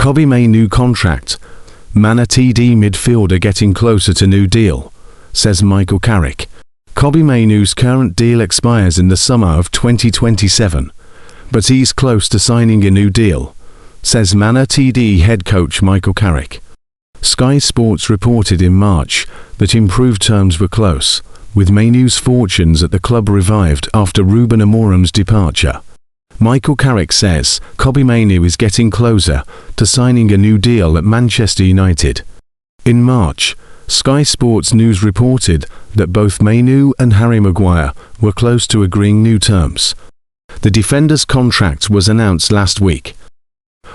Kobbie Mainoo contract. Manunited midfielder getting closer to new deal, says Michael Carrick. Kobbie Mainoo's current deal expires in the summer of 2027, but he's close to signing a new deal, says Manunited head coach Michael Carrick. Sky Sports reported in March that improved terms were close, with Mainoo's fortunes at the club revived after Ruben Amorim's departure. Michael Carrick says Kobbie Mainoo is getting closer to signing a new deal at Manchester United. In March, Sky Sports News reported that both Mainoo and Harry Maguire were close to agreeing new terms. The defender's contract was announced last week.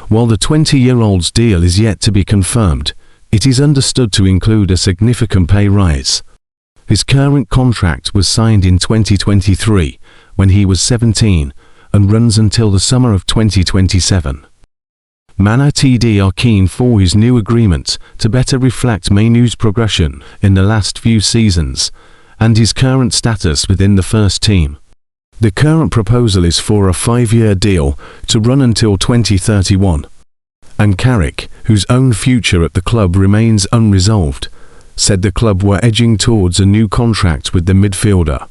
While the 20-year-old's deal is yet to be confirmed, it is understood to include a significant pay rise. His current contract was signed in 2023, when he was 17, and runs until the summer of 2027. Manunited are keen for his new agreement to better reflect Mainoo's progression in the last few seasons, and his current status within the first team. The current proposal is for a 5-year deal to run until 2031. And Carrick, whose own future at the club remains unresolved, said the club were edging towards a new contract with the midfielder.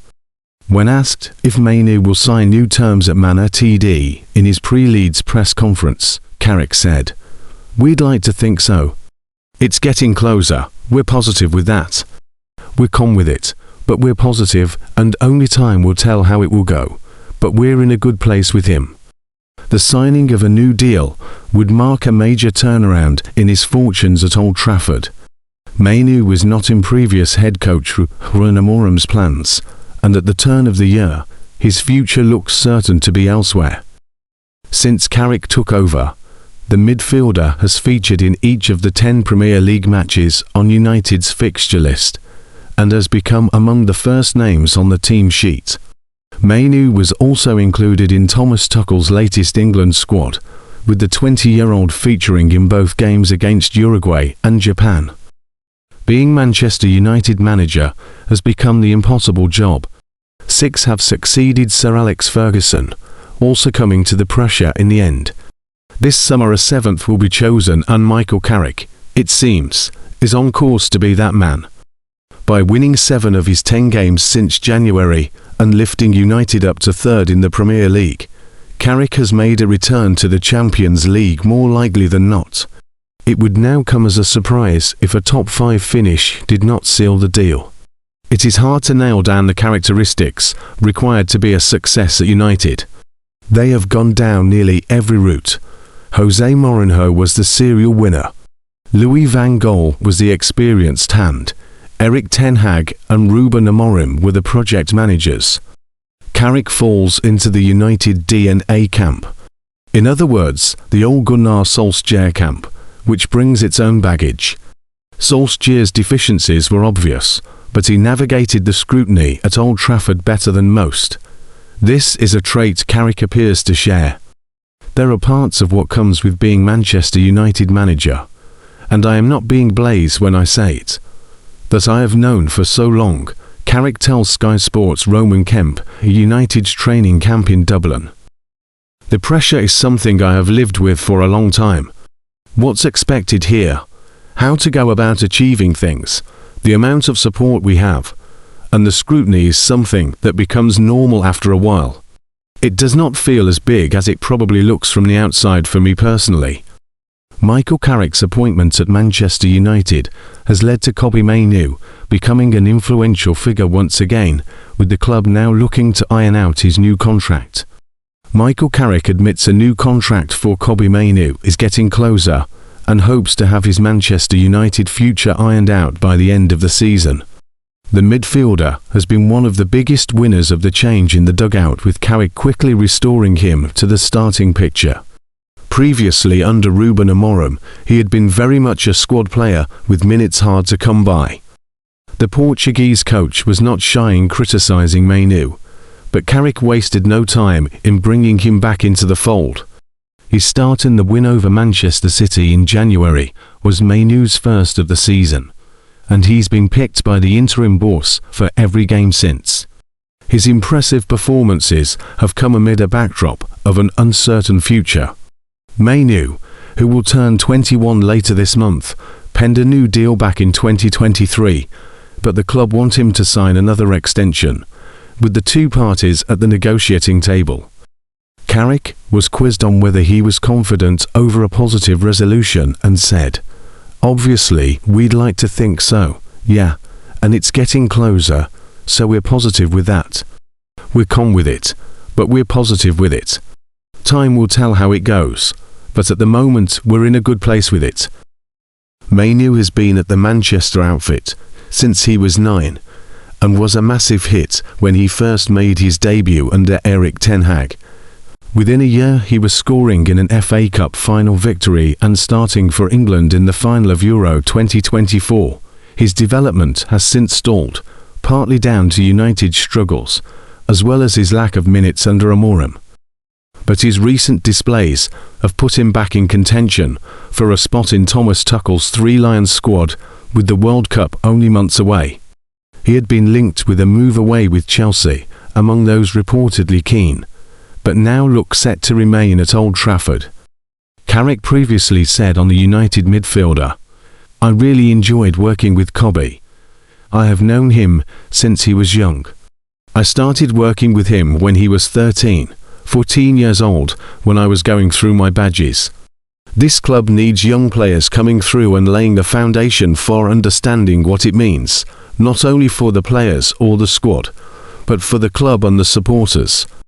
When asked if Mainoo will sign new terms at Manunited in his pre-Leeds press conference, Carrick said, "We'd like to think so. It's getting closer, we're positive with that. We're calm with it, but we're positive, and only time will tell how it will go, but we're in a good place with him." The signing of a new deal would mark a major turnaround in his fortunes at Old Trafford. Mainoo was not in previous head coach Ruben Amorim's plans, and at the turn of the year, his future looks certain to be elsewhere. Since Carrick took over, the midfielder has featured in each of the 10 Premier League matches on United's fixture list, and has become among the first names on the team sheet. Mainoo was also included in Thomas Tuchel's latest England squad, with the 20-year-old featuring in both games against Uruguay and Japan. Being Manchester United manager has become the impossible job. 6 have succeeded Sir Alex Ferguson, all succumbing to the pressure in the end. This summer a 7th will be chosen, and Michael Carrick, it seems, is on course to be that man. By winning 7 of his 10 games since January and lifting United up to 3rd in the Premier League, Carrick has made a return to the Champions League more likely than not. It would now come as a surprise if a top 5 finish did not seal the deal. It is hard to nail down the characteristics required to be a success at United. They have gone down nearly every route. Jose Mourinho was the serial winner. Louis van Gaal was the experienced hand. Erik ten Hag and Ruben Amorim were the project managers. Carrick falls into the United DNA camp. In other words, the Ole Gunnar Solskjaer camp, which brings its own baggage. Solskjaer's deficiencies were obvious, but he navigated the scrutiny at Old Trafford better than most. This is a trait Carrick appears to share. There are parts of what comes with being Manchester United manager, and I am not being blase when I say it, that I have known for so long. Carrick tells Sky Sports Roman Kemp, United's training camp in Dublin. "The pressure is something I have lived with for a long time. What's expected here, how to go about achieving things, the amount of support we have, and the scrutiny is something that becomes normal after a while. It does not feel as big as it probably looks from the outside for me personally." Michael Carrick's appointment at Manchester United has led to Kobbie Mainoo becoming an influential figure once again, with the club now looking to iron out his new contract. Michael Carrick admits a new contract for Kobbie Mainoo is getting closer and hopes to have his Manchester United future ironed out by the end of the season. The midfielder has been one of the biggest winners of the change in the dugout, with Carrick quickly restoring him to the starting picture. Previously under Ruben Amorim, he had been very much a squad player with minutes hard to come by. The Portuguese coach was not shy in criticising Mainoo, but Carrick wasted no time in bringing him back into the fold. His start in the win over Manchester City in January was Mainoo's first of the season, and he's been picked by the interim boss for every game since. His impressive performances have come amid a backdrop of an uncertain future. Mainoo, who will turn 21 later this month, penned a new deal back in 2023, but the club want him to sign another extension, with the two parties at the negotiating table. Carrick was quizzed on whether he was confident over a positive resolution and said, "Obviously, we'd like to think so, yeah, and it's getting closer, so we're positive with that. We're calm with it, but we're positive with it. Time will tell how it goes, but at the moment we're in a good place with it." Mainoo has been at the Manchester outfit since he was 9, and was a massive hit when he first made his debut under Erik ten Hag. Within a year he was scoring in an FA Cup final victory and starting for England in the final of Euro 2024. His development has since stalled, partly down to United's struggles, as well as his lack of minutes under Amorim. But his recent displays have put him back in contention for a spot in Thomas Tuchel's Three Lions squad with the World Cup only months away. He had been linked with a move away with Chelsea, among those reportedly keen, but now looks set to remain at Old Trafford. Carrick previously said on the United midfielder, "I really enjoyed working with Kobbie. I have known him since he was young. I started working with him when he was 14 years old, when I was going through my badges. This club needs young players coming through and laying the foundation for understanding what it means, not only for the players or the squad, but for the club and the supporters.